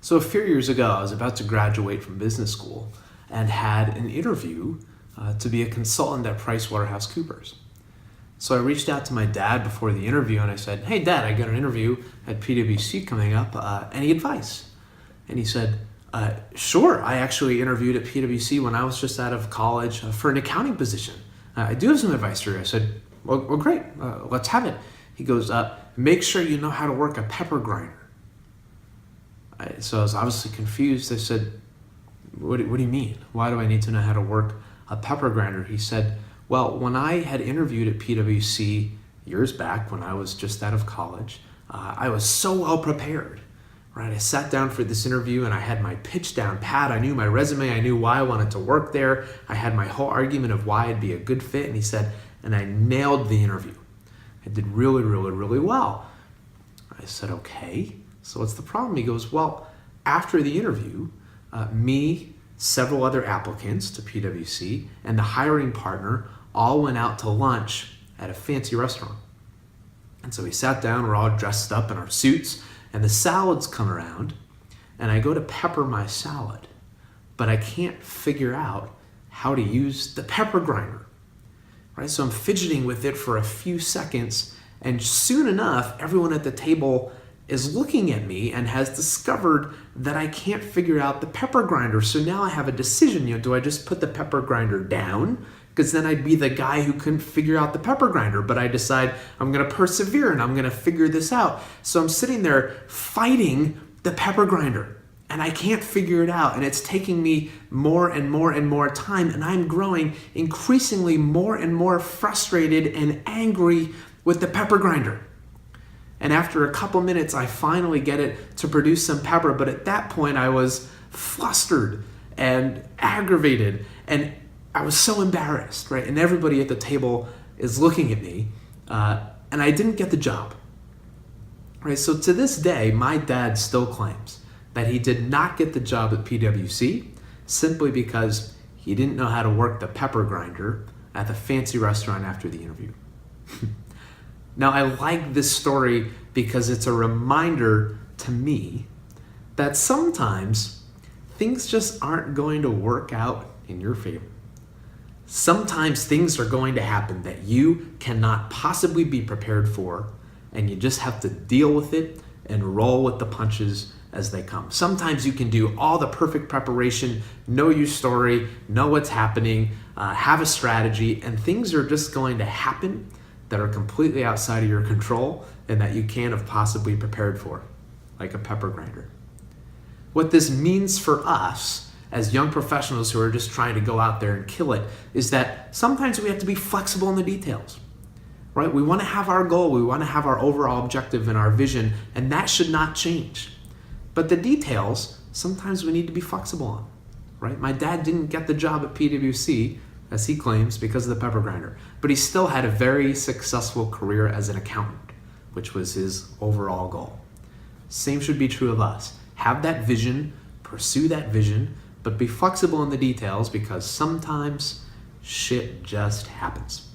So a few years ago, I was about to graduate from business school and had an interview to be a consultant at PricewaterhouseCoopers. So I reached out to my dad before the interview and I said, "Hey Dad, I got an interview at PwC coming up, any advice?" And he said, "Sure, I actually interviewed at PwC when I was just out of college for an accounting position. I do have some advice for you." I said, well great, let's have it." He goes, "Make sure you know how to work a pepper grinder." So I was obviously confused. I said, what do you mean? Why do I need to know how to work a pepper grinder? He said, "Well, when I had interviewed at PwC years back when I was just out of college, I was so well prepared, right? I sat down for this interview and I had my pitch down pat. I knew my resume. I knew why I wanted to work there. I had my whole argument of why I'd be a good fit." And he said, "And I nailed the interview. I did really, really, really well." I said, "Okay, so what's the problem?" He goes, "Well, after the interview, me, several other applicants to PwC, and the hiring partner all went out to lunch at a fancy restaurant. And so we sat down, we're all dressed up in our suits, and the salads come around, and I go to pepper my salad, but I can't figure out how to use the pepper grinder, right? So I'm fidgeting with it for a few seconds, and soon enough, everyone at the table is looking at me and has discovered that I can't figure out the pepper grinder. So now I have a decision, do I just put the pepper grinder down? Because then I'd be the guy who couldn't figure out the pepper grinder, but I decide I'm gonna persevere and I'm gonna figure this out. So I'm sitting there fighting the pepper grinder and I can't figure it out. And it's taking me more and more and more time, and I'm growing increasingly more and more frustrated and angry with the pepper grinder. And after a couple minutes, I finally get it to produce some pepper. But at that point, I was flustered and aggravated, and I was so embarrassed, right? And everybody at the table is looking at me, and I didn't get the job, right? So to this day, my dad still claims that he did not get the job at PwC simply because he didn't know how to work the pepper grinder at the fancy restaurant after the interview. Now, I like this story because it's a reminder to me that sometimes things just aren't going to work out in your favor. Sometimes things are going to happen that you cannot possibly be prepared for, and you just have to deal with it and roll with the punches as they come. Sometimes you can do all the perfect preparation, know your story, know what's happening, have a strategy, and things are just going to happen that are completely outside of your control and that you can't have possibly prepared for, like a pepper grinder. What this means for us as young professionals who are just trying to go out there and kill it is that sometimes we have to be flexible in the details, right? We want to have our goal, we want to have our overall objective and our vision, and that should not change. But the details, sometimes we need to be flexible on, right? My dad didn't get the job at PwC, as he claims, because of the pepper grinder. But he still had a very successful career as an accountant, which was his overall goal. Same should be true of us. Have that vision, pursue that vision, but be flexible in the details because sometimes shit just happens.